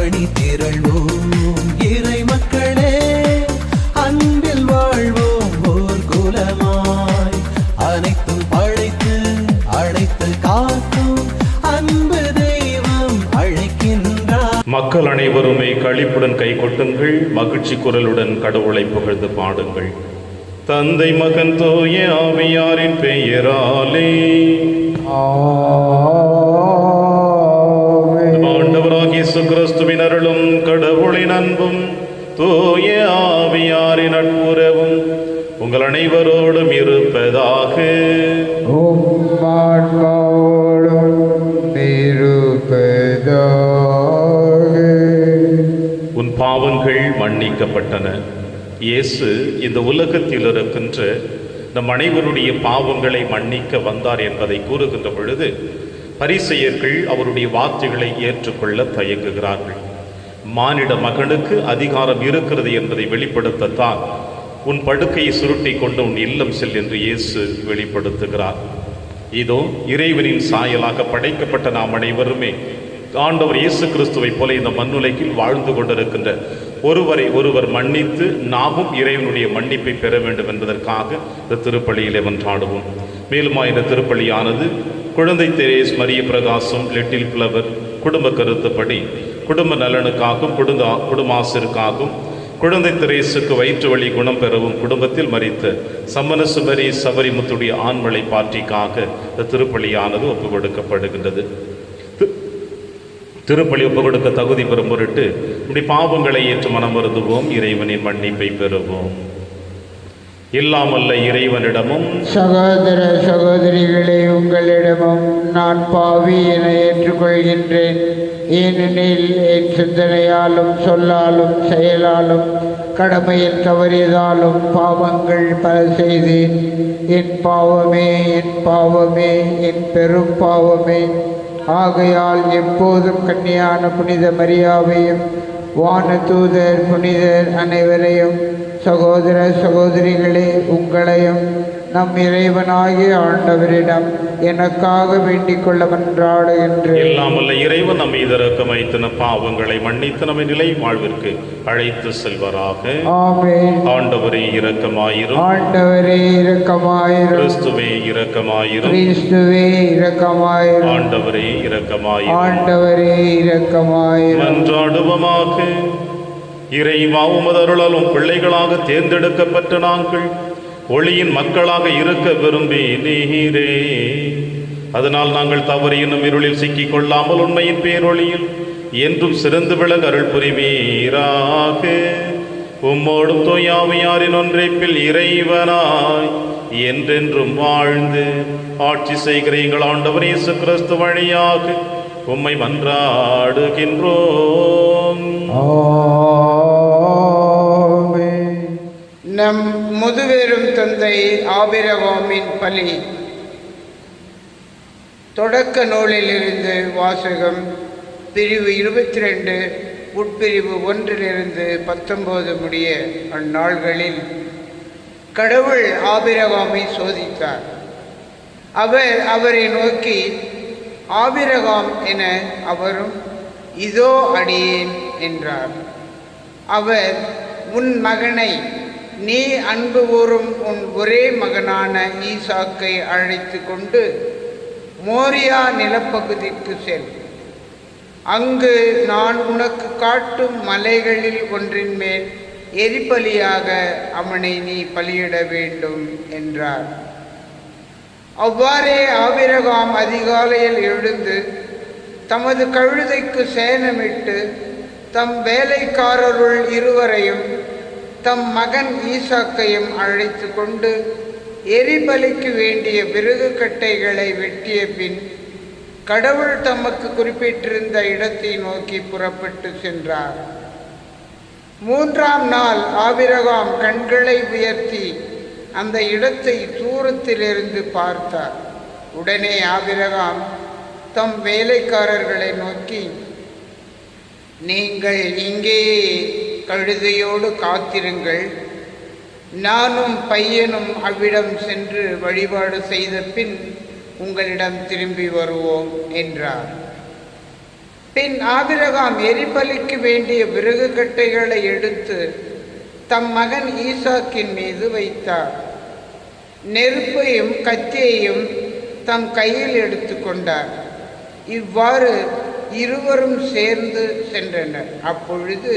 அணி திரள்வோம் இறை மக்களே, அன்பில் வாழ்வோம் ஓர் குலமாய். அனைத்தும் படைத்து அழைத்து காக்கும் அன்பு தெய்வம் அழைக்கின்றார். மக்கள் அனைவருமே களிப்புடன் கை கொட்டுங்கள், மகிழ்ச்சி குரலுடன் கடவுளை புகழ்ந்து பாடுங்கள். தந்தை மகன் தூய ஆவியாரின் பெயராலே ஆண்டவராகிய இயேசு கிறிஸ்துவின் அருளும் கடவுளின் அன்பும் தூய ஆவியாரின் நட்புறவும் உங்கள் அனைவரோடும் இருப்பதாக. உன் பாவங்கள் மன்னிக்கப்பட்டன. இயேசு இந்த உலகத்தில் இருக்கின்ற நம் அனைவருடைய பாவங்களை மன்னிக்க வந்தார் என்பதை கூறுகின்ற பொழுது பரிசேயர்கள் அவருடைய வார்த்தைகளை ஏற்றுக்கொள்ள தயங்குகிறார்கள். மானிட மகனுக்கு அதிகாரம் இருக்கிறது என்பதை வெளிப்படுத்தத்தான் உன் படுக்கையை சுருட்டி கொண்டு உன் இல்லம் செல் என்று இயேசு வெளிப்படுத்துகிறார். இதோ இறைவனின் சாயலாக படைக்கப்பட்ட நாம் அனைவருமே ஆண்டவர் இயேசு கிறிஸ்துவை போல இந்த மண்ணுலகில் வாழ்ந்து கொண்டிருக்கின்ற ஒருவரை ஒருவர் மன்னித்து நாமும் இறைவனுடைய மன்னிப்பை பெற வேண்டும் என்பதற்காக இந்த திருப்பலியிலே மன்றாடுவோம். மேலுமா இந்த திருப்பலியானது குழந்தை தெரேஸ் மரிய பிரகாசம் லிட்டில் ஃப்ளவர் குடும்ப கருத்துப்படி குடும்ப நலனுக்காகவும் குடும்பாசிற்காகவும் குழந்தை தெரேசுக்கு வயிற்று வலி குணம் பெறவும் குடும்பத்தில் மரித்த சம்மனசுமரி சபரிமுத்துடைய ஆண்மலை பாற்றிக்காக இந்த திருப்பலியானது ஒப்புக் கொடுக்கப்படுகின்றது. திருப்பலி ஒப்பு கொடுக்க தகுதி பெறும் பொருட்டு இப்படி பாவங்களை ஏற்று மனம் வருந்துவோம், இறைவனின் மன்னிப்பை பெறுவோம். இல்லாமல்ல இறைவனிடமும் சகோதர சகோதரிகளே, உங்களிடமும் நான் பாவி என ஏற்றுக்கொள்கின்றேன். ஏனெனில் என் சிந்தனையாலும் சொல்லாலும் செயலாலும் கடமையில் தவறியதாலும் பாவங்கள் பல செய்தேன். என் பாவமே, என் பாவமே, என் பெரும் பாவமே. ஆகையால் எப்போதும் கன்னியான புனித மரியாவையும் வானதூதர் புனிதர் அனைவரையும் சகோதர சகோதரிகளே உங்களையும் நம் இறைவனாகிய ஆண்டவரிடம் எனக்காக வேண்டிக் கொள்ள மன்றாடுகின்றேன். இல்லாமல்ல இறைவன் நம்மை இரக்கம் வைத்து நம் பாவங்களை மன்னித்து நம்மை நிலை வாழ்விற்கு அழைத்து செல்வராக. ஆமென். ஆண்டவரே இரக்கமாயிரும். ஆண்டவரே இரக்கமாயிரும். கிறிஸ்துவே இரக்கமாயிரும். கிறிஸ்துவே இரக்கமாயிரும். ஆண்டவரே இரக்கமாயிரும். ஆண்டவரே இரக்கமாயிரும். மன்றாடுவோமாக. இறைவா, உமது அருளாலும் பிள்ளைகளாக தேர்ந்தெடுக்கப்பட்ட நாங்கள் ஒளியின் மக்களாக இருக்க விரும்பி நீரே. அதனால் நாங்கள் தவறு என்னும் இருளில் சிக்கிக் கொள்ளாமல் உண்மையின் பேரொளியில் என்றும் சிறந்து விளங்க அருள் புரிவீராக. உம்மோடும் தூயாவியாரின் ஒன்றைப்பில் இறைவனாய் என்றென்றும் வாழ்ந்து ஆட்சி செய்கிற எங்கள் ஆண்டவர் இயேசு கிறிஸ்து வழியாக உம்மை மன்றாடுகின்றோம். நம் முதுபெரும் தந்தை ஆபிரகாமின் பலி. தொடக்க நூலிலிருந்து வாசகம். பிரிவு 22 உட்பிரிவு 1 19 முடிய. அந்நாள்களில் கடவுள் ஆபிரகாமை சோதித்தார். அவர் அவரை நோக்கி, ஆபிரகாம் என. அவரும், இதோ அடியேன் என்றார். அவர், உன் மகனை, நீ அன்பு கூறும் உன் ஒரே மகனான ஈசாக்கை அழைத்து கொண்டு மோரியா நிலப்பகுதிக்கு செல். அங்கு நான் உனக்கு காட்டும் மலைகளில் ஒன்றின் மேல் எரிபலியாக அவனை நீ பலியிட வேண்டும் என்றார். அவ்வாறே ஆபிரகாம் அதிகாலையில் எழுந்து தமது கழுதைக்கு சேணமிட்டு தம் வேலைக்காரருள் இருவரையும் தம் மகன் ஈசாக்கையும் அழைத்து கொண்டு எரிபலிக்கு வேண்டிய விறகு கட்டைகளை வெட்டிய பின் கடவுள் தமக்கு குறிப்பிட்டிருந்த இடத்தை நோக்கி புறப்பட்டு சென்றார். 3ஆம் நாள் ஆபிரகாம் கண்களை உயர்த்தி அந்த இடத்தை தூரத்திலிருந்து பார்த்தார். உடனே ஆபிரகாம் தம் வேலைக்காரர்களை நோக்கி, நீங்கள் இங்கேயே கழுதையோடு காத்திருங்கள், நானும் பையனும் அவ்விடம் சென்று வழிபாடு செய்த பின் உங்களிடம் திரும்பி வருவோம் என்றார். பின் பின் ஆபிரகாம் எரிபலிக்கு வேண்டிய விறகு கட்டைகளை எடுத்து தம் மகன் ஈசாக்கின் மீது வைத்தார். நெருப்பையும் கத்தியையும் தம் கையில் எடுத்து கொண்டார். இவ்வாறு இருவரும் சேர்ந்து சென்றனர். அப்பொழுது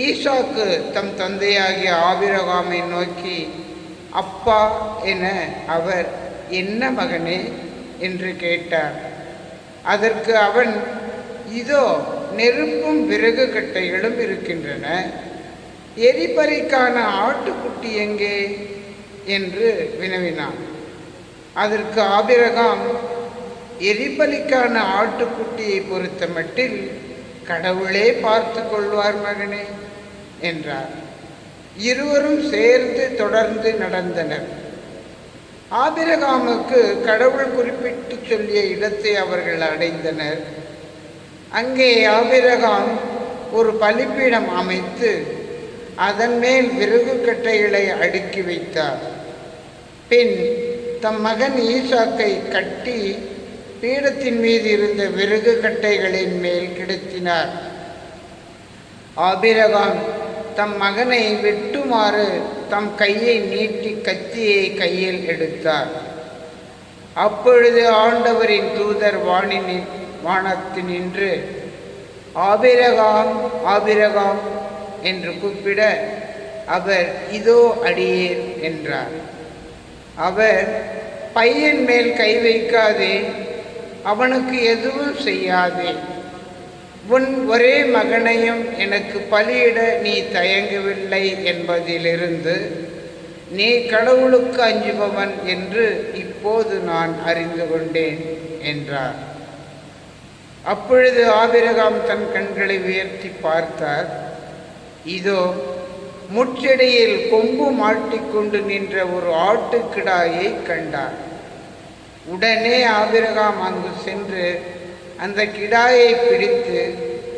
ஈசாக்கு தம் தந்தையாகிய ஆபிரகாமை நோக்கி, அப்பா என அவர், என்ன மகனே என்று கேட்டார். அதற்கு அவன், இதோ நெருப்பும் விறகு கட்டைகளும் இருக்கின்றன, எரிபலிக்கான ஆட்டுக்குட்டி எங்கே என்று வினவினான். அதற்கு ஆபிரகாம், எரிபலிக்கான ஆட்டுக்குட்டியை பொறுத்த மட்டில் கடவுளே பார்த்து கொள்வார் மகனே என்றார். இருவரும் சேர்ந்து தொடர்ந்து நடந்தனர். ஆபிரகாமுக்கு கடவுள் குறிப்பிட்டு சொல்லிய இடத்தை அவர்கள் அடைந்தனர். அங்கே ஆபிரகாம் ஒரு பலிப்பீடம் அமைத்து அதன் மேல் விறகு கட்டைகளை அடுக்கி வைத்தார். பின் தம் மகன் ஈசாக்கை கட்டி பீடத்தின் மீது இருந்த விறகு கட்டைகளின் மேல் கிடத்தினார். ஆபிரகாம் தம் மகனை வெட்டுமாறு தம் கையை நீட்டி கத்தியை கையில் எடுத்தார். அப்பொழுது ஆண்டவரின் தூதர் வானத்தினின்று, ஆபிரகாம் ஆபிரகாம் என்று கூப்பிட, அவர், இதோ அடியேன் என்றார். அவர், பையன் மேல் கை வைக்காதே, அவனுக்கு எதுவும் செய்யாதே, உன் ஒரே மகனையும் எனக்கு பலியிட நீ தயங்கவில்லை என்பதிலிருந்து நீ கடவுளுக்கு அஞ்சுபவன் என்று இப்போது நான் அறிந்து கொண்டேன் என்றார். அப்பொழுது ஆபிரகாம் தன் கண்களை உயர்த்தி பார்த்தார். இதோ முட்செடியில் கொம்பு மாட்டிக்கொண்டு நின்ற ஒரு ஆட்டுக்கிடாயை கண்டார். உடனே ஆபிரகாம் அங்கு சென்று அந்த கிடாயை பிடித்து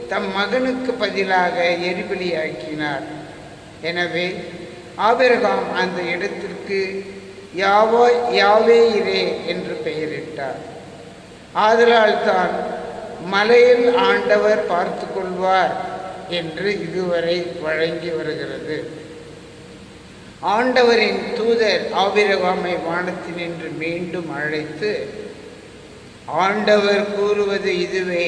தம் மகனுக்கு பதிலாக எரிபலியாக்கினார். எனவே ஆபிரகாம் அந்த இடத்திற்கு யாவேயிரே என்று பெயரிட்டார். ஆதலால் தான் மலையில் ஆண்டவர் பார்த்து கொள்வார் என்று இதுவரை வழங்கி வருகிறது. ஆண்டவரின் தூதர் ஆபிரகாமை வானத்தினின்று மீண்டும் அழைத்து, ஆண்டவர் கூறுவது இதுவே,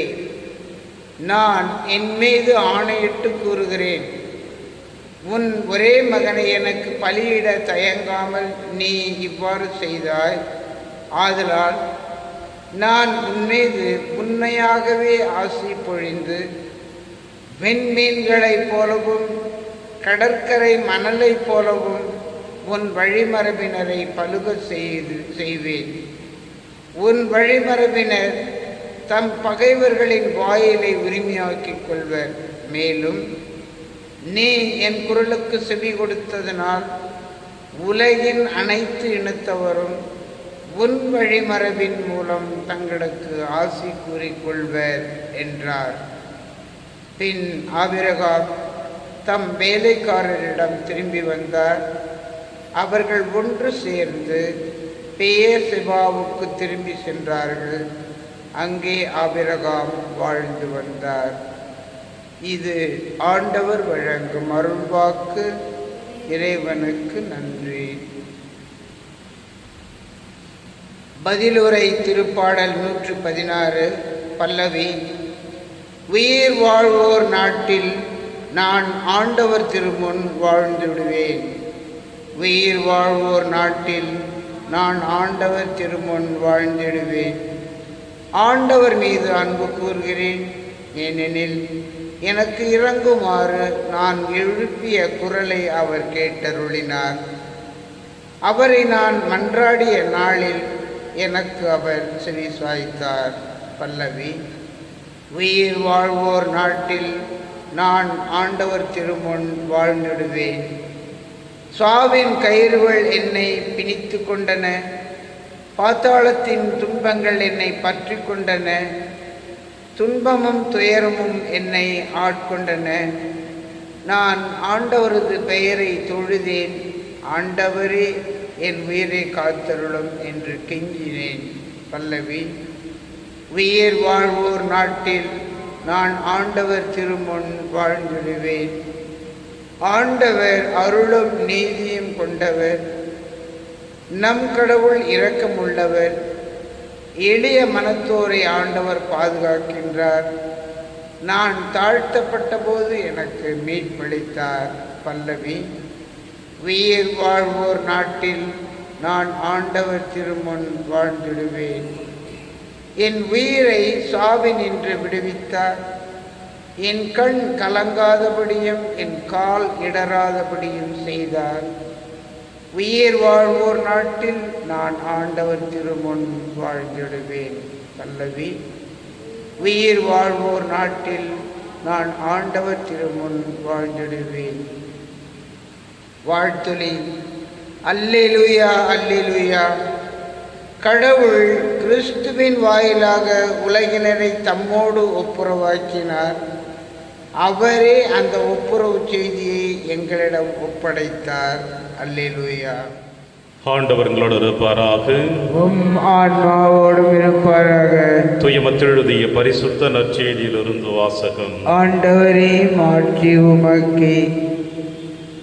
நான் என் மீது ஆணையிட்டு கூறுகிறேன், உன் ஒரே மகனை எனக்கு பலியிட தயங்காமல் நீ இவ்வாறு செய்தாய். ஆதலால் நான் உன்மீது உண்மையாகவே ஆசி பொழிந்து வெண்மீன்களைப் போலவும் கடற்கரை மணலைப் போலவும் உன் வழிமரபினரை பலுக செய்வேன். உன் வழிமரபினர் தம் பகைவர்களின் வாயிலை உரிமையாக்கிக் கொள்வர். மேலும் நீ என் குரலுக்கு செவி கொடுத்ததனால் உலகின் அனைத்து இனத்தவரும் உன் வழிமரபின் மூலம் தங்களுக்கு ஆசி கூறிக்கொள்வர் என்றார். பின் ஆபிரகாம் தம் வேலைக்காரரிடம் திரும்பி வந்தார். அவர்கள் ஒன்று சேர்ந்து பெயேர்செபாவுக்கு திரும்பி சென்றார்கள். அங்கே ஆபிரகாம் வாழ்ந்து வந்தார். இது ஆண்டவர் வழங்கும் அருள்வாக்கு. இறைவனுக்கு நன்றி. பதிலுரை திருப்பாடல் 116 பல்லவி. உயிர் வாழ்வோர் நாட்டில் நான் ஆண்டவர் திருமுன் வாழ்ந்துவிடுவேன். உயிர் வாழ்வோர் நாட்டில் நான் ஆண்டவர் திருமுன் வாழ்ந்திடுவேன். ஆண்டவர் மீது அன்பு கூறுகிறேன், ஏனெனில் எனக்கு இறங்குமாறு நான் எழுப்பிய குரலை அவர் கேட்டருளினார். அவரை நான் மன்றாடிய நாளில் எனக்கு அவர் செவி சாய்த்தார். பல்லவி. உயிர் வாழ்வோர் நாட்டில் நான் ஆண்டவர் திருமுன் வாழ்ந்திடுவேன். சாவின் கயிறுகள் என்னை பிணித்து கொண்டன, பாத்தாளத்தின் துன்பங்கள் என்னை பற்றி கொண்டன, துன்பமும் துயரமும் என்னை ஆட்கொண்டன. நான் ஆண்டவரது பெயரை தொழுதேன். ஆண்டவரே என் உயிரை காத்தருளும் என்று கெஞ்சினேன். பல்லவி. உயிர் வாழ்வோர் நாட்டில் நான் ஆண்டவர் திருமுன் வாழ்ந்திடுவேன். ஆண்டவர் அருளும் நீதியும் கொண்டவர், நம் கடவுள் இரக்கமுள்ளவர். எளிய மனத்தோரை ஆண்டவர் பாதுகாக்கின்றார். நான் தாழ்த்தப்பட்ட போது எனக்கு மீட்பளித்தார். பல்லவி. உயிர் வாழ்வோர் நாட்டில் நான் ஆண்டவர் திருமுன் வாழ்ந்திடுவேன். என் உயிரை சாவினின்று விடுவித்தார். என் கண் கலங்காதபடியும் என் கால் இடராதபடியும் செய்தார். உயிர் வாழ்வோர் நாட்டில் நான் ஆண்டவர் திருமுன் வாழ்ந்திடுவேன். பல்லவி. உயிர் வாழ்வோர் நாட்டில் நான் ஆண்டவர் திருமுன் வாழ்ந்திடுவேன். வாழ்த்துளி. அல்லேலூயா, அல்லேலூயா. கடவுள் கிறிஸ்துவின் வாயிலாக உலகினரை தம்மோடு ஒப்புரவாக்கினார். அவரே அந்த ஒப்புரவு செய்தியை எங்களிடம் ஒப்படைத்தார். அல்லேலூயா. ஆண்டவர் உங்களோடு இருப்பாராக. உம் ஆன்மாவோடும் இருப்பாராக. துயமத்தெழுதிய பரிசுத்த நற்செய்தியிலிருந்து வாசகம். ஆண்டவரே, மாட்சி உமக்கே.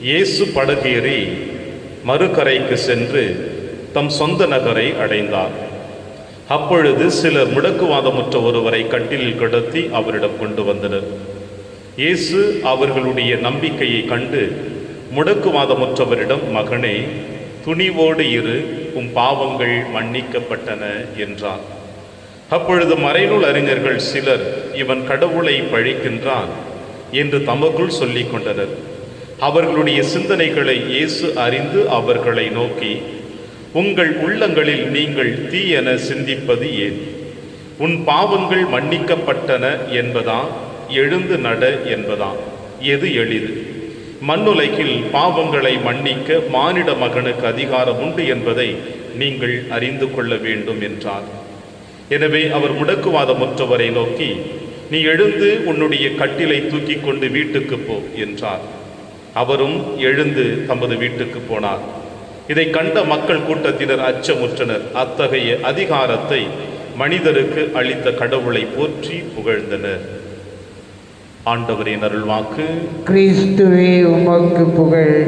இயேசு படகேறி மறுகரைக்கு சென்று தம் சொந்த நகரை அடைந்தார். அப்பொழுது சிலர் முடக்குவாதமுற்ற ஒருவரை கட்டிலில் கிடத்தி அவரிடம் கொண்டு வந்தனர். இயேசு அவர்களுடைய நம்பிக்கையை கண்டு முடக்குவாதமுற்றவரிடம், மகனே, துணிவோடு இரு, உம் பாவங்கள் மன்னிக்கப்பட்டன என்றார். அப்பொழுது மறைநூல் அறிஞர்கள் சிலர், இவன் கடவுளை பழிக்கின்றான் என்று தமக்குள் சொல்லிக் கொண்டனர். அவர்களுடைய சிந்தனைகளை இயேசு அறிந்து அவர்களை நோக்கி, உங்கள் உள்ளங்களில் நீங்கள் தீயென சிந்திப்பது ஏன்? உன் பாவங்கள் மன்னிக்கப்பட்டன என்பதா, எழுந்து நட என்பதா? எது எளிது? மண்ணுலகில் பாவங்களை மன்னிக்க மானிட மகனுக்கு அதிகாரம் உண்டு என்பதை நீங்கள் அறிந்து கொள்ள வேண்டும் என்றார். எனவே அவர் முடக்குவாதமுற்றவரை நோக்கி, நீ எழுந்து உன்னுடைய கட்டிலை தூக்கி கொண்டு வீட்டுக்கு போ என்றார். அவரும் எழுந்து தமது வீட்டுக்கு போனார். இதை கண்ட மக்கள் கூட்டத்தினர் அச்சமுற்றனர். அத்தகைய அதிகாரத்தை மனிதருக்கு அளித்த கடவுளை போற்றி புகழ்ந்தனர். ஆண்டவரின் அருள்வாக்கு. கிறிஸ்துவே, உமக்கு புகழ்.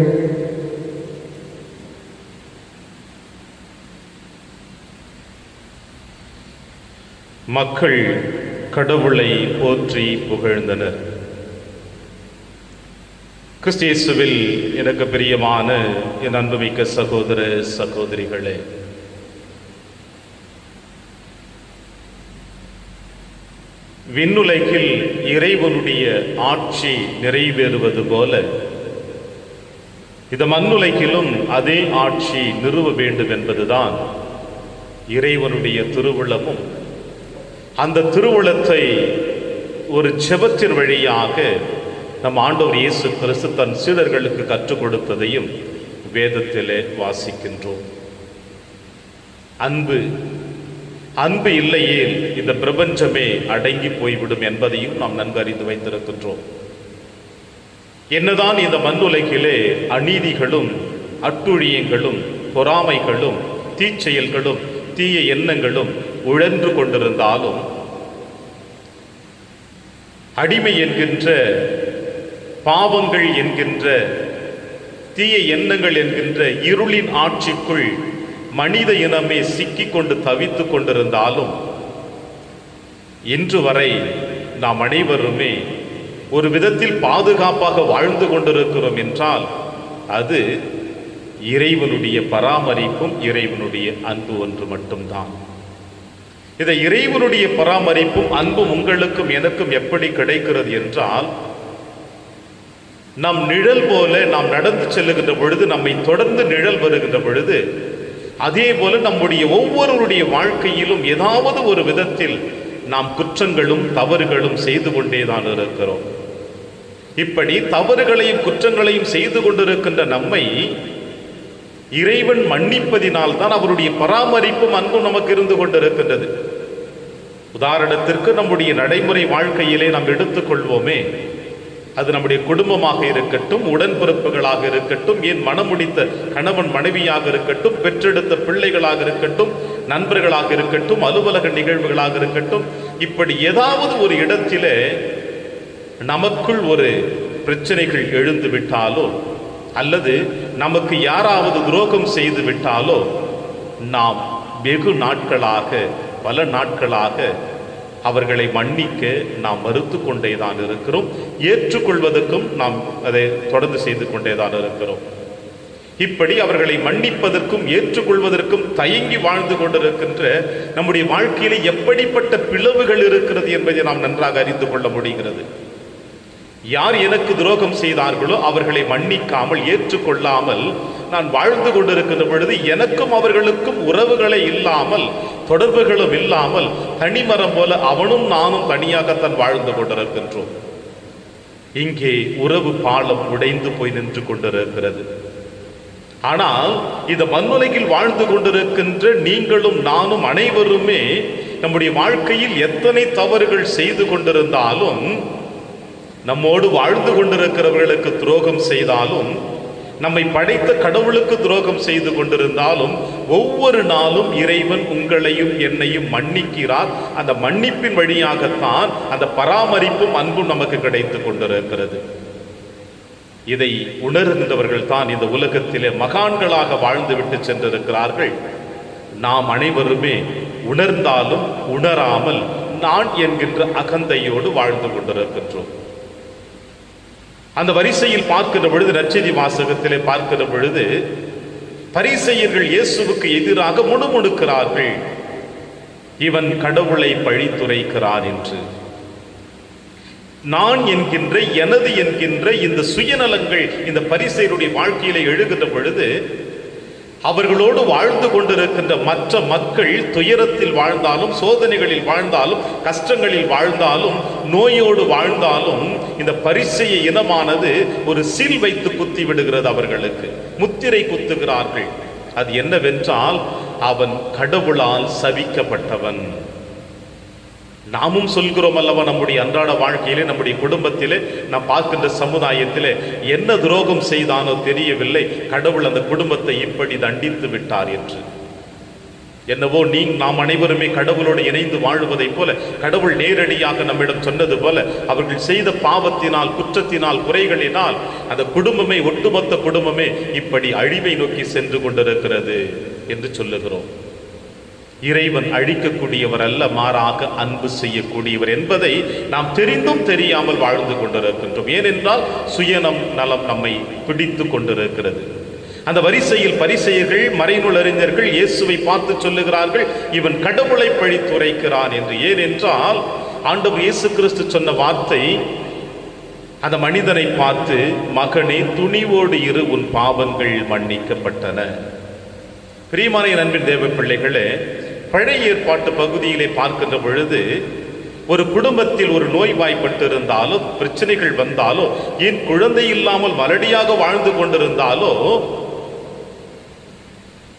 மக்கள் கடவுளை போற்றி புகழ்ந்தனர். கிறிஸ்து இயேசுவில் எனக்கு பிரியமான என் அன்புமிக்க சகோதர சகோதரிகளே, விண்ணுலகில் இறைவனுடைய ஆட்சி நிறைவேறுவது போல இந்த மண்ணுலகிலும் அதே ஆட்சி நிறுவ வேண்டும் என்பதுதான் இறைவனுடைய திருவுளமும், அந்த திருவுளத்தை ஒரு ஜெபத்தின் வழியாக நம் ஆண்டவர் இயேசு கிறிஸ்து தன் சீடர்களுக்கு கற்றுக் கொடுத்ததையும் வேதத்திலே வாசிக்கின்றோம். அன்பு அன்பு இல்லையே இந்த பிரபஞ்சமே அடங்கி போய்விடும் என்பதையும் நாம் நன்கு அறிந்து வைத்திருக்கின்றோம். என்னதான் இந்த மண்ணுலகிலே அநீதிகளும் அட்டுழியங்களும் பொறாமைகளும் தீச்செயல்களும் தீய எண்ணங்களும் உழன்று கொண்டிருந்தாலும், அடிமை என்கின்ற பாவங்கள் என்கின்ற தீய எண்ணங்கள் என்கின்ற இருளின் ஆட்சிக்குள் மனித இனமே சிக்கிக் கொண்டு தவித்து கொண்டிருந்தாலும், இன்று வரை நாம் அனைவருமே ஒரு விதத்தில் பாதுகாப்பாக வாழ்ந்து கொண்டிருக்கிறோம் என்றால் அது இறைவனுடைய பராமரிப்பும் இறைவனுடைய அன்பு ஒன்று மட்டும்தான். இதை இறைவனுடைய பராமரிப்பும் அன்பும் உங்களுக்கும் எனக்கும் எப்படி கிடைக்கிறது என்றால், நம் நிழல் போல நாம் நடந்து செல்லுகின்ற பொழுது, நம்மை தொடர்ந்து நிழல் வருகின்ற பொழுது, அதே போல நம்முடைய ஒவ்வொருவருடைய வாழ்க்கையிலும் ஏதாவது ஒரு விதத்தில் நாம் குற்றங்களும் தவறுகளும் செய்து கொண்டேதான் இருக்கிறோம். இப்படி தவறுகளையும் குற்றங்களையும் செய்து கொண்டிருக்கின்ற நம்மை இறைவன் மன்னிப்பதினால் தான் அவருடைய பராமரிப்பும் அன்பும் நமக்கு இருந்து கொண்டிருக்கின்றது. உதாரணத்திற்கு நம்முடைய நடைமுறை வாழ்க்கையிலே நாம் எடுத்துக்கொள்வோமே, அது நம்முடைய குடும்பமாக இருக்கட்டும், உடன்பிறப்புகளாக இருக்கட்டும், ஏன் மணமுடித்த கணவன் மனைவியாக இருக்கட்டும், பெற்றெடுத்த பிள்ளைகளாக இருக்கட்டும், நண்பர்களாக இருக்கட்டும், அலுவலக நிகழ்வுகளாக இருக்கட்டும், இப்படி ஏதாவது ஒரு இடத்திலே நமக்குள் ஒரு பிரச்சனைகள் எழுந்து விட்டாலோ அல்லது நமக்கு யாராவது துரோகம் செய்து விட்டாலோ நாம் வெகு நாட்களாக, பல நாட்களாக அவர்களை மன்னிக்க நாம் மறுத்து கொண்டேதான் இருக்கிறோம். ஏற்றுக்கொள்வதற்கும் நாம் அதை தொடர்ந்து செய்து கொண்டேதான் இருக்கிறோம். இப்படி அவர்களை மன்னிப்பதற்கும் ஏற்றுக்கொள்வதற்கும் தயங்கி வாழ்ந்து கொண்டிருக்கின்ற நம்முடைய வாழ்க்கையிலே எப்படிப்பட்ட பிளவுகள் இருக்கிறது என்பதை நாம் நன்றாக அறிந்து கொள்ள முடிகிறது. யார் எனக்கு துரோகம் செய்தார்களோ அவர்களை மன்னிக்காமல், ஏற்றுக்கொள்ளாமல் நான் வாழ்ந்து கொண்டிருக்கின்ற பொழுது எனக்கும் அவர்களுக்கும் உறவுகளை இல்லாமல், தொடர்புகளும் இல்லாமல், தனிமரம் போல அவனும் நானும் தனியாகத்தான் வாழ்ந்து கொண்டிருக்கின்றோம். இங்கே உறவு பாலம் உடைந்து போய் நின்று கொண்டிருக்கிறது. ஆனால் இந்த மண்ணுலகில் வாழ்ந்து கொண்டிருக்கின்ற நீங்களும் நானும் அனைவருமே நம்முடைய வாழ்க்கையில் எத்தனை தவறுகள் செய்து கொண்டிருந்தாலும், நம்மோடு வாழ்ந்து கொண்டிருக்கிறவர்களுக்கு துரோகம் செய்தாலும், நம்மை படைத்த கடவுளுக்கு துரோகம் செய்து கொண்டிருந்தாலும், ஒவ்வொரு நாளும் இறைவன் உங்களையும் என்னையும் மன்னிக்கிறார். அந்த மன்னிப்பின் வழியாகத்தான் அந்த பராமரிப்பும் அன்பும் நமக்கு கிடைத்து கொண்டிருக்கிறது. இதை உணர்கின்றவர்கள் தான் இந்த உலகத்திலே மகான்களாக வாழ்ந்து விட்டு சென்றிருக்கிறார்கள். நாம் அனைவருமே உணர்ந்தாலும் உணராமல் நான் என்கின்ற அகந்தையோடு வாழ்ந்து கொண்டிருக்கின்றோம். அந்த வரிசையில் பார்க்கிற பொழுது, நற்செய்தி வாசகத்திலே பார்க்கிற பொழுது, பரிசேயர்கள் இயேசுவுக்கு எதிராக முணுமுணுக்கிறார்கள், இவன் கடவுளை பழித்துரைக்கிறான் என்று. நான் என்கின்ற, எனது என்கின்ற இந்த சுயநலங்கள் இந்த பரிசேயருடைய வாழ்க்கையிலே எழுகின்ற பொழுது, அவர்களோடு வாழ்ந்து கொண்டிருக்கின்ற மற்ற மக்கள் துயரத்தில் வாழ்ந்தாலும், சோதனைகளில் வாழ்ந்தாலும், கஷ்டங்களில் வாழ்ந்தாலும், நோயோடு வாழ்ந்தாலும், இந்த பரிசேய இனமானது ஒரு சீல் வைத்து குத்தி விடுகிறது. அவர்களுக்கு முத்திரை குத்துகிறார்கள். அது என்னவென்றால், அவன் கடவுளால் சபிக்கப்பட்டவன். நாமும் சொல்கிறோம் அல்லவா, நம்முடைய அன்றாட வாழ்க்கையிலே, நம்முடைய குடும்பத்திலே, நாம் பார்க்கின்ற சமுதாயத்திலே என்ன துரோகம் செய்தானோ தெரியவில்லை, கடவுள் அந்த குடும்பத்தை இப்படி தண்டித்து விட்டார் என்று. என்னவோ நாம் அனைவருமே கடவுளோடு இணைந்து வாழ்வதைப் போல, கடவுள் நேரடியாக நம்மிடம் சொன்னது போல, அவர்கள் செய்த பாவத்தினால், குற்றத்தினால், குறைகளினால் அந்த குடும்பமே, ஒட்டுமொத்த குடும்பமே இப்படி அழிவை நோக்கி சென்று கொண்டிருக்கிறது என்று சொல்லுகிறோம். இறைவன் அழிக்கக்கூடியவர் அல்ல, மாறாக அன்பு செய்யக்கூடியவர் என்பதை நாம் தெரிந்தும் தெரியாமல் வாழ்ந்து கொண்டிருக்கின்றோம். ஏனென்றால் சுயநம் நலம் நம்மை பிடித்து கொண்டிருக்கிறது. அந்த வரிசையில் பரிசேயர்கள், மறைநூல் அறிஞர்கள் இயேசுவை பார்த்து சொல்லுகிறார்கள், இவன் கடவுளை பழித்துரைக்கிறான் என்று. ஏனென்றால் ஆண்டவர் இயேசு கிறிஸ்து சொன்ன வார்த்தை, அந்த மனிதனை பார்த்து, மகனே துணிவோடு இரு, உன் பாவங்கள் மன்னிக்கப்பட்டன. பிரியமான அன்பின் தேவ பிள்ளைகளே, பழைய ஏற்பாட்டு பகுதியிலே பார்க்கின்ற பொழுது, ஒரு குடும்பத்தில் ஒரு நோய்வாய்ப்பட்டு இருந்தாலோ, பிரச்சனைகள் வந்தாலோ, ஏன் குழந்தை இல்லாமல் மலடியாக வாழ்ந்து கொண்டிருந்தாலோ,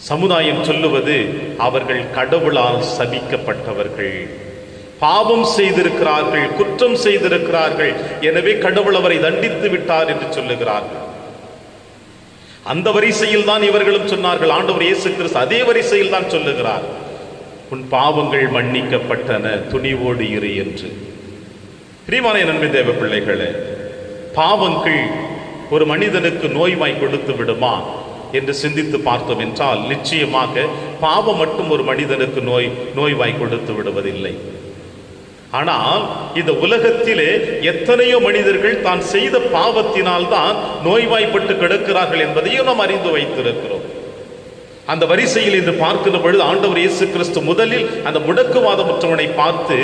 சமுதாயம் சொல்லுவது, அவர்கள் கடவுளால் சபிக்கப்பட்டவர்கள், பாவம் செய்திருக்கிறார்கள், குற்றம் செய்திருக்கிறார்கள், எனவே கடவுள் அவரை தண்டித்து விட்டார் என்று சொல்லுகிறார்கள். அந்த வரிசையில் தான் இவர்களும் சொன்னார்கள். ஆண்டவர் இயேசு கிறிஸ்து அதே வரிசையில் தான் சொல்லுகிறார், உன் பாவங்கள் மன்னிக்கப்பட்டன, துணிவோடு இரு என்று. பிரியமான நன்மை தேவ பிள்ளைகளே, பாவங்கள் ஒரு மனிதனுக்கு நோய்வாய் கொடுத்து விடுமா என்று சிந்தித்து பார்த்தோம் என்றால், நிச்சயமாக பாவம் மட்டும் ஒரு மனிதனுக்கு நோய்வாய் கொடுத்து விடுவதில்லை. ஆனால் இந்த உலகத்திலே எத்தனையோ மனிதர்கள் தான் செய்த பாவத்தினால் தான் நோய்வாய்ப்பட்டு கிடக்கிறார்கள் என்பதையும் நாம் அறிந்து வைத்திருக்கிறோம். அந்த வரிசையில் இன்று பார்க்கிற பொழுது, ஆண்டவர் இயேசு கிறிஸ்து முதலில் அந்த முடக்குவாதமுற்றவனை பார்த்து,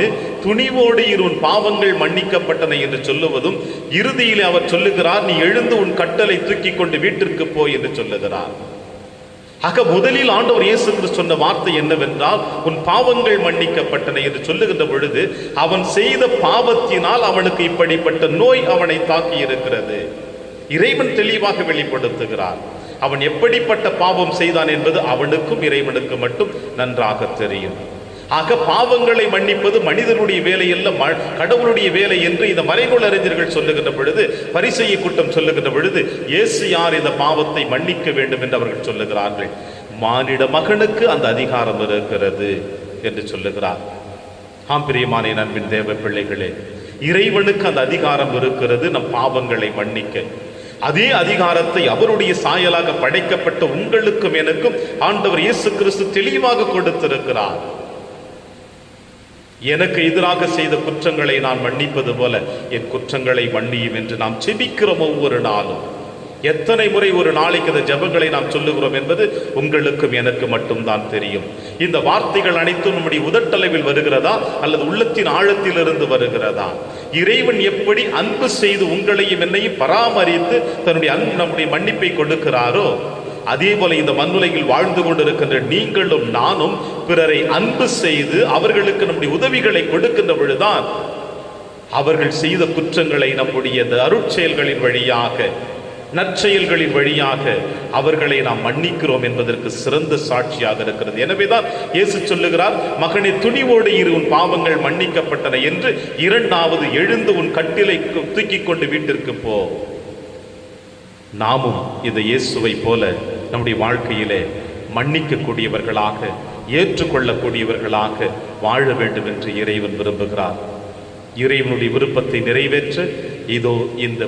துணிவோடு இரு, உன் பாவங்கள் மன்னிக்கப்பட்டன என்று சொல்லுவதும், இறுதியிலே அவர் சொல்லுகிறார், நீ எழுந்து உன் கட்டளை தூக்கி கொண்டு வீட்டிற்கு போய் என்று சொல்லுகிறார். ஆக முதலில் ஆண்டவர் இயேசு கிறிஸ்து சொன்ன வார்த்தை என்னவென்றால், உன் பாவங்கள் மன்னிக்கப்பட்டன என்று சொல்லுகின்ற பொழுது, அவன் செய்த பாவத்தினால் அவனுக்கு இப்படிப்பட்ட நோய் அவனை தாக்கி இருக்கிறது. இறைவன் தெளிவாக வெளிப்படுத்துகிறார். அவன் எப்படிப்பட்ட பாவம் செய்தான் என்பது அவனுக்கும் இறைவனுக்கு மட்டும் நன்றாக தெரியும். ஆக பாவங்களை மன்னிப்பது மனிதனுடைய வேலை அல்ல, கடவுளுடைய வேலை என்று இந்த மறைநூல் அறிஞர்கள் சொல்லுகின்ற பொழுது, பரிசேய கூட்டம் சொல்லுகின்ற பொழுது, இயேசு யார் இந்த பாவத்தை மன்னிக்க வேண்டும் என்று அவர்கள் சொல்லுகிறார்கள்? மானிட மகனுக்கு அந்த அதிகாரம் இருக்கிறது என்று சொல்லுகிறார். பிரியமான அன்பின் தேவ பிள்ளைகளே, இறைவனுக்கு அந்த அதிகாரம் இருக்கிறது நம் பாவங்களை மன்னிக்க. அதே அதிகாரத்தை அவருடைய சாயலாக படைக்கப்பட்ட உங்களுக்கும் எனக்கும் ஆண்டவர் இயேசு கிறிஸ்து தெளிவாக கொடுத்திருக்கிறார். எனக்கு எதிராக செய்த குற்றங்களை நான் மன்னிப்பது போல என் குற்றங்களை மன்னியும் என்று நாம் செபிக்கிறோம் ஒவ்வொரு நாளும். எத்தனை முறை ஒரு நாளைக்கு இந்த ஜெபங்களை நாம் சொல்லுகிறோம் என்பது உங்களுக்கும் எனக்கு மட்டும்தான் தெரியும். இந்த வார்த்தைகள் அனைத்தும் நம்முடைய உதட்டளவில் வருகிறதா அல்லது உள்ளத்தின் ஆழத்திலிருந்து வருகிறதா? இறைவன் எப்படி அன்பு செய்து உங்களையும் என்னையும் பராமரித்து தன்னுடைய நம்முடைய மன்னிப்பை கொடுக்கிறாரோ, அதே போல இந்த மண்ணுலகில் வாழ்ந்து கொண்டிருக்கின்ற நீங்களும் நானும் பிறரை அன்பு செய்து அவர்களுக்கு நம்முடைய உதவிகளை கொடுக்கின்ற பொழுதுதான் அவர்கள் செய்த குற்றங்களை நம்முடைய அருட்செயல்களின் வழியாக, நற்செயல்களின் வழியாக அவர்களை நாம் மன்னிக்கிறோம் என்பதற்கு சிறந்த சாட்சியாக இருக்கிறது. எனவேதான் இயேசு சொல்லுகிறார், மகனே துணிவோடு இரு, உன் பாவங்கள் மன்னிக்கப்பட்டன என்று. இரண்டாவது, எழுந்து உன் கட்டிலை தூக்கி கொண்டு வீட்டிற்கு போ. நாமும் இந்த இயேசுவை போல நம்முடைய வாழ்க்கையிலே மன்னிக்கக்கூடியவர்களாக, ஏற்றுக்கொள்ளக்கூடியவர்களாக வாழ வேண்டும் என்று இறைவன் விரும்புகிறார். இறைவனுடைய விருப்பத்தை நிறைவேற்ற இதோ இந்த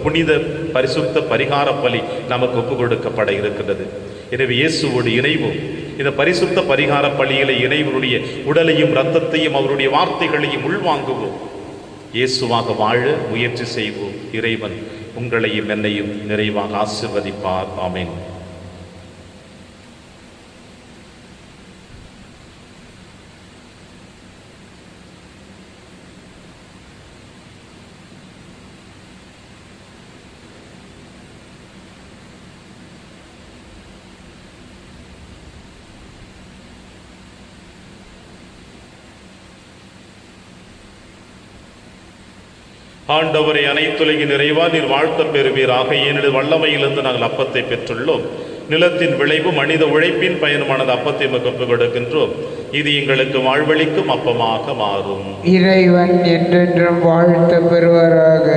புனித பரிசுத்த பரிகார பலி நமக்கு ஒப்பு கொடுக்கப்பட இருக்கிறது. எனவே இயேசுவோடு இணைவோம். இந்த பரிசுத்த பரிகார பலியிலே இறைவனுடைய உடலையும் இரத்தத்தையும் அவருடைய வார்த்தைகளையும் உள்வாங்குவோம். இயேசுவாக வாழ முயற்சி செய்வோம். இறைவன் உங்களையும் என்னையும் நிறைவாக ஆசீர்வதிப்பார். ஆமென். ஆண்டவரை அனைத்துலகின் நிறைவா நீர் வாழ்த்த பெறுவீராக. ஏனெனில் வல்லமையிலிருந்து நாங்கள் அப்பத்தை பெற்றுள்ளோம். நிலத்தின் விளைவு மனித உழைப்பின் பயனுமானது அப்பத்தை ஒப்புக் கொடுக்கின்றோம். இது எங்களுக்கு வாழ்வளிக்கும் அப்பமாக மாறும். இறைவன் என்றென்றும் வாழ்த்த பெறுவராக.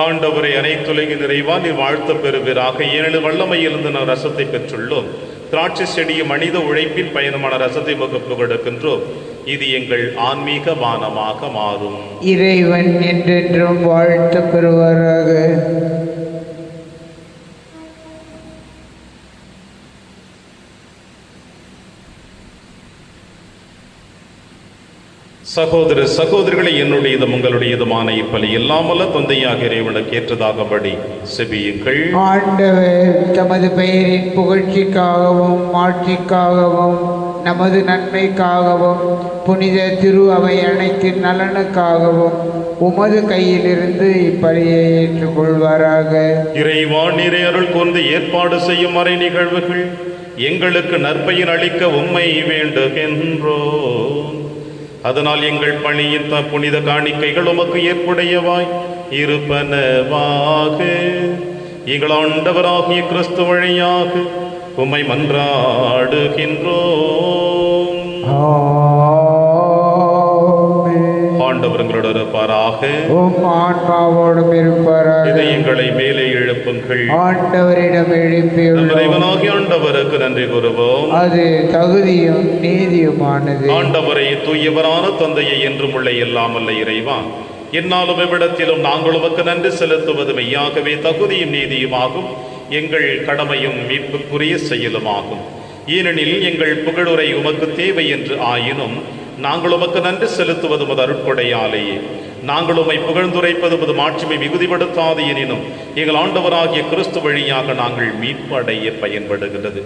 ஆண்டவரை அனைத்துலகின் நிறைவா நீர் வாழ்த்த பெறுவீராக. ஏனெனில் வல்லமையிலிருந்து நாம் ரசத்தை பெற்றுள்ளோம். திராட்சை செடியும் மனித உழைப்பின் பயணமான ரசத்தை ஒப்புக் கொடுக்கின்றோம். இது எங்கள் ஆன்மீக பானமாக மாறும். இறைவன் என்றென்றும் வாழ்த்த பெறுவராக. சகோதர சகோதரிகளை, என்னுடையதும் உங்களுடையதுமான இப்பலி எல்லாமல்ல தந்தையாக இறைவனுக்கு ஏற்றதாகபடி செபியுங்கள். ஆண்டவர் தமது பெயரின் புகழ்ச்சிக்காகவும் மாட்சிக்காகவும் நமது நன்மைக்காகவும் புனித திரு அவை அனைத்தின் நலனுக்காகவும் உமது கையிலிருந்து இப்பலியை ஏற்றுக்கொள்வாராக. இறைவா, நீரை அருள் கூர்ந்து ஏற்பாடு செய்யும் மறை நிகழ்வுகள் எங்களுக்கு நற்பயன் அளிக்க உம்மை வேண்டுகின்றோம். அதனால் எங்கள் பணியின் புனித காணிக்கைகள் உமக்கு ஏற்புடையவாய் இருப்பனவாக. எங்கள் ஆண்டவராகிய கிறிஸ்து வழியாக உம்மை மன்றாடுகின்றோம். ஆண்டவர் எங்களோடு இருப்பாராக. ஆன்மாவோடும் இருப்பாராக. இதை எங்களை மேலே எழுப்புங்கள். ஆண்டவரிடம் எழுப்பியுள்ளோம். ஆண்டவருக்கு நன்றி கூறுவோம். அது தகுதியும் நீதியுமானது. ஆண்டவரை தூயவரான தந்தையை என்றும் உள்ள எல்லாம் அல்ல இறைவா, என்னாலும் எவ்விடத்திலும் நாங்கள் உமக்கு நன்றி செலுத்துவது மெய்யாகவே தகுதியும் நீதியுமாகும், எங்கள் கடமையும் மீட்புக்குரிய செயலுமாகும். ஏனெனில் எங்கள் புகழுரை உமக்கு தேவை என்று ஆயினும் நாங்கள் உமக்கு நன்றி செலுத்துவது உமது அருட்கொடையாலேயே. நாங்கள் உம்மை புகழ்ந்துரைப்பது உமது மாட்சிமை மிகுதிப்படுத்தாது எனினும் எங்கள் ஆண்டவராகிய கிறிஸ்து வழியாக நாங்கள் மீட்பு அடைய பயன்படுகிறது.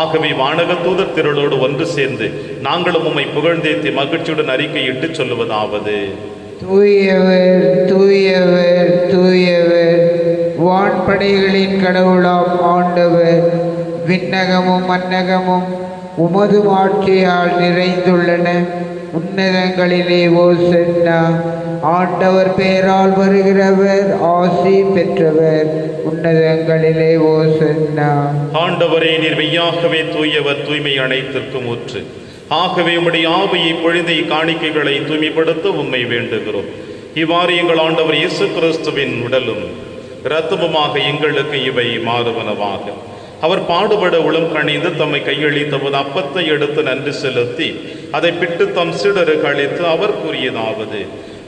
ஆகவே வானக தூதர் திரளோடு ஒன்று சேர்ந்து நாங்களும் உம்மை புகழ்ந்தேத்தி மகிழ்ச்சியுடன் அறிக்கையிட்டு சொல்லுவதாவது: தூயவர் தூயவர் தூயவர், வான்படைகளின் கடவுளாம் ஆண்டவர். விண்ணகமும் மன்னகமும் உமது ஆட்சியால் நிறைந்துள்ளன. உன்னதங்களிலே ஓசன்னா. ஆண்டவர் பெயரால் வருகிறவர் ஆசி பெற்றவர். உன்னதங்களிலே ஓசன்னா. ஆண்டவரே, நீர் மெய்யாகவே தூயவர், தூய்மை அனைத்திற்கும் ஊற்று. ஆகவே உம்முடைய ஆவியை பொழுதை காணிக்கைகளை தூய்மைப்படுத்த உம்மை வேண்டுகிறோம். இவ்வாறு எங்கள் ஆண்டவர் இயேசு கிறிஸ்துவின் உடலும் இரத்தமுமாக எங்களுக்கு இவை மாறுவனவாக. அவர் பாடுபட உளம் கணிந்து தம்மை கையளித்தபோது அப்பத்தை எடுத்து நன்றி செலுத்தி அதை பிட்டு தம் சீடருக்கு அளித்து அவர் கூறியதாவது: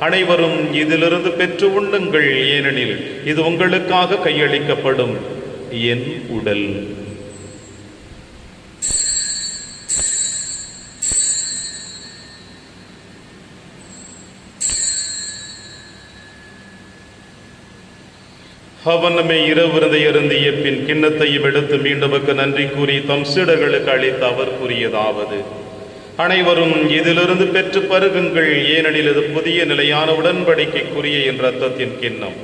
அனைவரும் இதிலிருந்து பெற்று உண்ணுங்கள், ஏனெனில் இது உங்களுக்காக கையளிக்கப்படும் என் உடல். அவன் நம்மை இரவிருந்தை அருந்திய பின் கிண்ணத்தையும் எடுத்து மீண்டுமக்கு நன்றி கூறி தம் சீடர்களுக்கு அளித்து அவர் கூறியதாவது: அனைவரும் இதிலிருந்து பெற்று பருகுங்கள், ஏனெனில் இது புதிய நிலையான உடன்படிக்கைக்குரிய என் இரத்தத்தின் கிண்ணம்.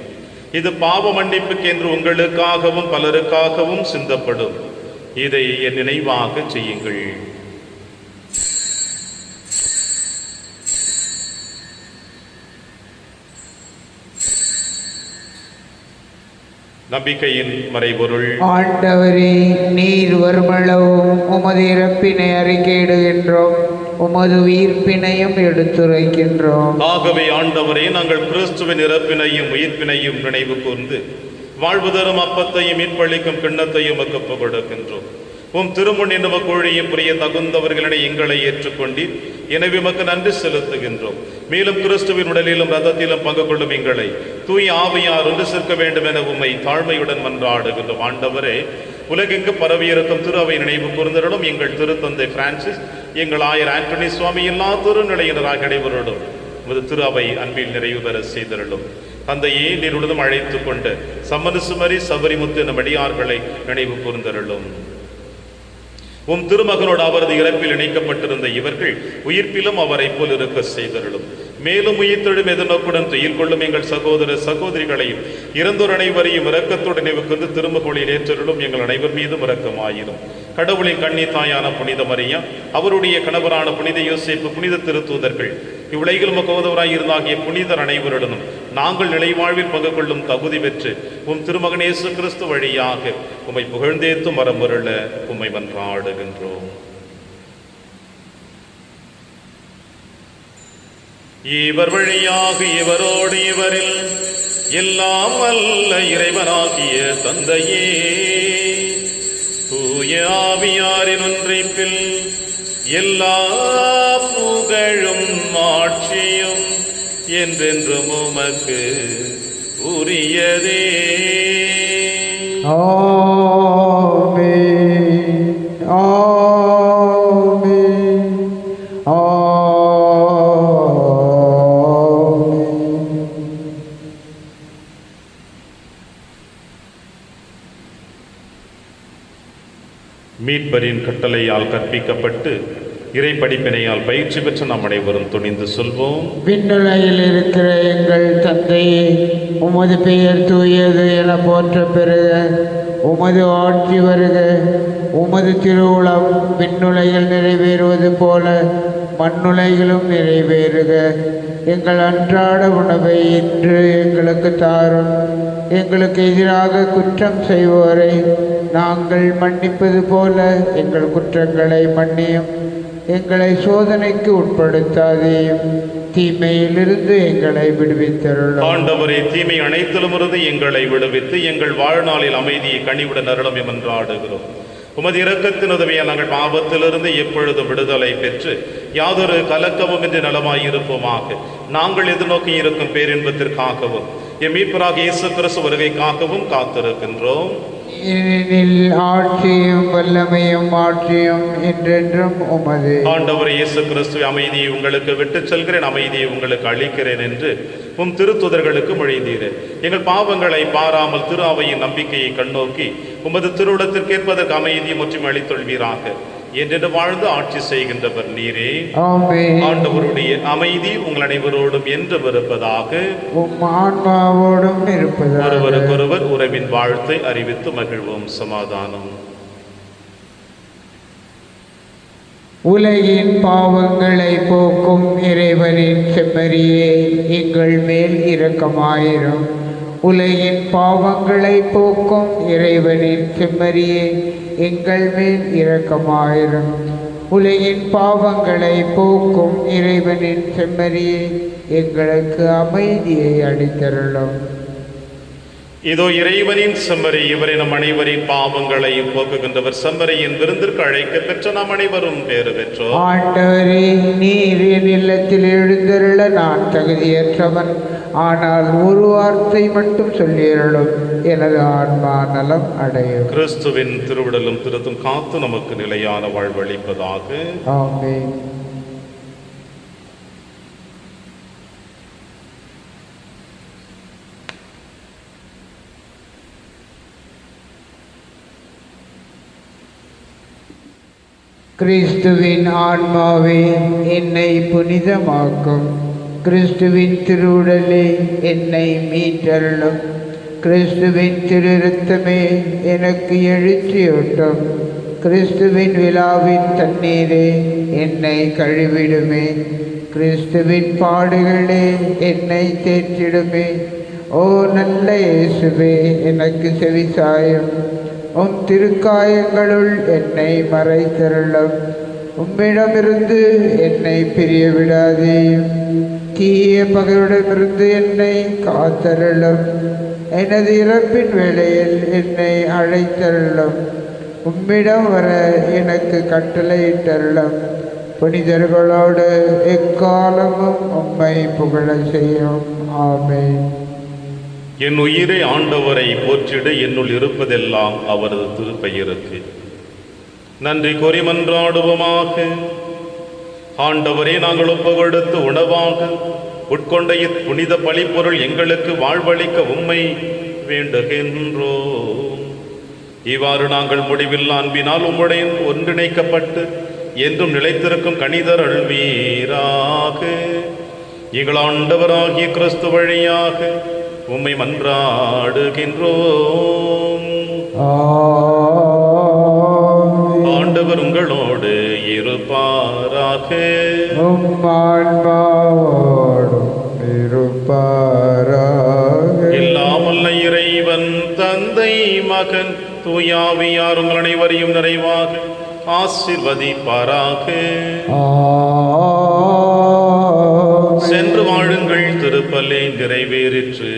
இது பாவ மன்னிப்புக்கு என்று உங்களுக்காகவும் பலருக்காகவும் சிந்தப்படும். இதை என் நினைவாக செய்யுங்கள். நம்பிக்கையின் மறைபொருள். ஆண்டவரே, நீர் வருமளவும் உமது இறப்பினை அறிக்கையிடுகின்றோம், உமது உயிர்ப்பினையும் எடுத்துரைக்கின்றோம். ஆகவே ஆண்டவரே, நாங்கள் கிறிஸ்துவின் இறப்பினையும் உயிர்ப்பினையும் நினைவு கூர்ந்து வாழ்வு தரும் அப்பத்தையும் மீட்பளிக்கும் கிண்ணத்தையும் ஒப்புக் கொடுக்கின்றோம். உம் திருமுன் நமக்கு ஒழியும் புரிய தகுந்தவர்களினை எங்களை ஏற்றுக்கொண்டீர். எனவே உமக்கு நன்றி செலுத்துகின்றோம். மேலும் கிறிஸ்துவின் உடலிலும் ரத்தத்திலும் பங்கு கொள்ளும் எங்களை தூய் ஆவியார் ஒன்று சேர்க்க வேண்டும் என உம்மை தாழ்மையுடன் மன்றாடுகின்றோம். ஆண்டவரே, உலகெங்கு பரவியிருக்கும் திரு அவை நினைவு கூர்ந்தருளும். எங்கள் திருத்தந்தை பிரான்சிஸ், எங்கள் ஆயர் ஆண்டனி சுவாமி, எல்லா திருநிலையினராக அனைவரோடும் உமது திரு அவை அன்பில் நிறைவு பெற செய்தருளும். தந்தையே, நீருடன் அழைத்து கொண்டு சம்மனுசுமரி சபரிமுத்து எனும் அடியார்களை நினைவு கூர்ந்தருளும். உம் திருமகனோடு அவரது இறப்பில் இணைக்கப்பட்டிருந்த இவர்கள் உயிர்ப்பிலும் அவரை போல் இருக்க செய்தருளும். மேலும் உயிர்த்தெழும் எதிர்நோக்குடன் துயில் கொள்ளும் எங்கள் சகோதர சகோதரிகளையும் இறந்தோர் அனைவரையும் இரக்கத்தோடு நினைவுக்கு திருமகளில் ஏற்றருளும். எங்கள் அனைவர் மீதும் இரக்கமாயிரும். கடவுளின் கண்ணி தாயான புனித மரியா, அவருடைய கணவரான புனித யோசேப்பு, புனித திருத்தூதர்கள், இவ்வுலகில் முகவதவராய் இருந்தாகிய புனிதர் அனைவருடனும் நாங்கள் நிலைவாழ்வில் பங்கு கொள்ளும் தகுதி பெற்று உம் திருமகன் இயேசு கிறிஸ்து வழியாக உம்மை புகழ்ந்தேத்தும் மரமுருள உம்மை மன்றாடுகின்றோம். இவர் வழியாக இவரோடு இவரில் எல்லாம் வல்ல இறைவனாகிய தந்தையே, தூய ஆவியாரின் ஒன்றைப்பில் எல்லா புகழும் ஆட்சியும் என்றென்றும் உமக்கு உரியதே. ஆமென், ஆமென், ஆமென். மீட்பரின் கட்டளையால் கற்பிக்கப்பட்டு இறை படிப்பினையால் பயிற்சி பெற்ற நாம் அனைவரும் துணிந்து சொல்வோம். விண்ணுலகில் இருக்கிற எங்கள் தந்தையே, உமது பெயர் தூயது என போற்ற பெறுக. உமது ஆட்சி வருக. உமது திருவுளம் விண்ணுலகில் நிறைவேறுவது போல மண்ணுலகிலும் நிறைவேறுக. எங்கள் அன்றாட உணவை இன்று எங்களுக்கு தாரும். எங்களுக்கு எதிராக குற்றம் செய்வோரை நாங்கள் மன்னிப்பது போல எங்கள் குற்றங்களை மன்னியும். எங்களை சோதனைக்கு உட்படுத்தாதேயும், தீமையிலிருந்து எங்களை விடுவித்தருளும். ஆண்டவரே, தீமை அனைத்திலும் இருந்து எங்களை விடுவித்து எங்கள் வாழ்நாளில் அமைதியை கனிவுடன் அருளும் என்றாடுகிறோம். உமது இரக்கத்தின் உதவியால் நாங்கள் பாவத்திலிருந்து எப்பொழுதும் விடுதலை பெற்று யாதொரு கலக்கமும் இன்றி நலமாயிருப்போமாக. நாங்கள் எதிர்நோக்கி இருக்கும் பேரின்பத்திற்காகவும் எம் மீட்பராக இயேசு கிறிஸ்து வருகைக்காகவும் காத்திருக்கின்றோம். ஏனெனில் ஆட்சியும் வல்லமையும் ஆட்சியும் என்றென்றும் உமது. ஆண்டவர் இயேசு கிறிஸ்துவை அமைதியை உங்களுக்கு விட்டுச் செல்கிறேன், அமைதியை உங்களுக்கு அளிக்கிறேன் என்று உம் திருத்துதர்களுக்கு மொழிந்தீர். எங்கள் பாவங்களை பாராமல் திரு அவையின் நம்பிக்கையை கண்ணோக்கி உமது திருவுடத்திற்கேற்பதற்கு அமைதியை முற்றும் அளித்தொள்வீராக. என்று வாழ்ந்து ஆட்சி செய்கின்றவர் நீரே. ஆமென். ஆண்டவருடைய அமைதி உங்கள் அனைவரோடும் என்றும் இருப்பதாக. உம் ஆன்மாவோடும் இருப்பதாக. ஒருவருக்கொருவர் உறவின் வாழ்த்தை அறிவித்து மகிழ்வோம். சமாதானம். உலகின் பாவங்களை போக்கும் இறைவனின் செம்மறியே, எங்கள் மேல் இரக்கமாயிரும். உலகின் பாவங்களை போக்கும் இறைவனின் செம்மறியே, எங்கள் மேல் இரக்கமாயிரும். உலகின் பாவங்களை போக்கும் இறைவனின் செம்மறியே, எங்களுக்கு அமைதியை அளித்தருளும். இதோ இறைவனின் செம்மறி, இவரை நம் அனைவரின் பாவங்களையும் போக்குகின்றவர். செம்மறியின் விருந்திற்கு அழைக்க பெற்ற நாம் அனைவரும் பேறு பெற்றோம். ஆண்டவரே, நீர் என் இல்லத்தில் எழுந்தருள நான் தகுதியற்றவன். ஆனால் ஒரு வார்த்தை மட்டும் சொல்லியருளும், எனது ஆன்மா நலம் அடையும். கிறிஸ்துவின் திருவிடலும் திருத்தும் காத்து நமக்கு நிலையான வாழ்வளிப்பதாக. ஆமென். கிறிஸ்துவின் ஆன்மாவே, என்னை புனிதமாக்கும். கிறிஸ்துவின் திருவுடலே, என்னை மீட்டருளும். கிறிஸ்துவின் திரு இரத்தமே, எனக்கு எழுச்சியூட்டும். கிறிஸ்துவின் விழாவின் தண்ணீரே, என்னை கழுவிடுமே. கிறிஸ்துவின் பாடுகளே, என்னை தேற்றிடுமே. ஓ நல்ல இயேசுவே, எனக்கு செவிசாயும். உம் திருக்காயங்களுள் என்னை மறைத்தருளும். உம்மிடமிருந்து என்னை பிரிய விடாதேயும். தீய பகையுடமிருந்து என்னை காத்தருளும். எனது இறப்பின் வேளையில் என்னை அழைத்தருளும். உம்மிடம் வர எனக்கு கட்டளையிட்டருளும். புனிதர்களோடு எக்காலமும் உம்மை புகழ செய்யும். ஆமென். என் உயிரை ஆண்டவரை போற்றிடு, என்னுள் இருப்பதெல்லாம் அவரது திருப்பெயருக்கு. நன்றி கூறி மன்றாடுவோமாக. ஆண்டவரே, நாங்கள் ஒப்புக்கொடுத்து உணவாக உட்கொண்ட இப்புனித பலிப்பொருள் எங்களுக்கு வாழ்வளிக்க உம்மை வேண்டுகின்றோம். இவ்வாறு நாங்கள் முடிவில் அன்பினால் உம்முடைய ஒன்றிணைக்கப்பட்டு என்றும் நிலைத்திருக்கும் கனிதர் அழ்வீராக. எங்கள் ஆண்டவராகிய கிறிஸ்து வழியாக உம்மை மன்றாடுகின்றோம். ஆண்டவர் உங்களோடு இருப்பாராக. எல்லாம் வல்ல இறைவன் தந்தை மகன் தூயாவியார் உங்கள் அனைவரையும் நிறைவாக ஆசீர்வதிப்பாராக. சென்று வாழுங்கள், திருப்பலி நிறைவேறிற்று.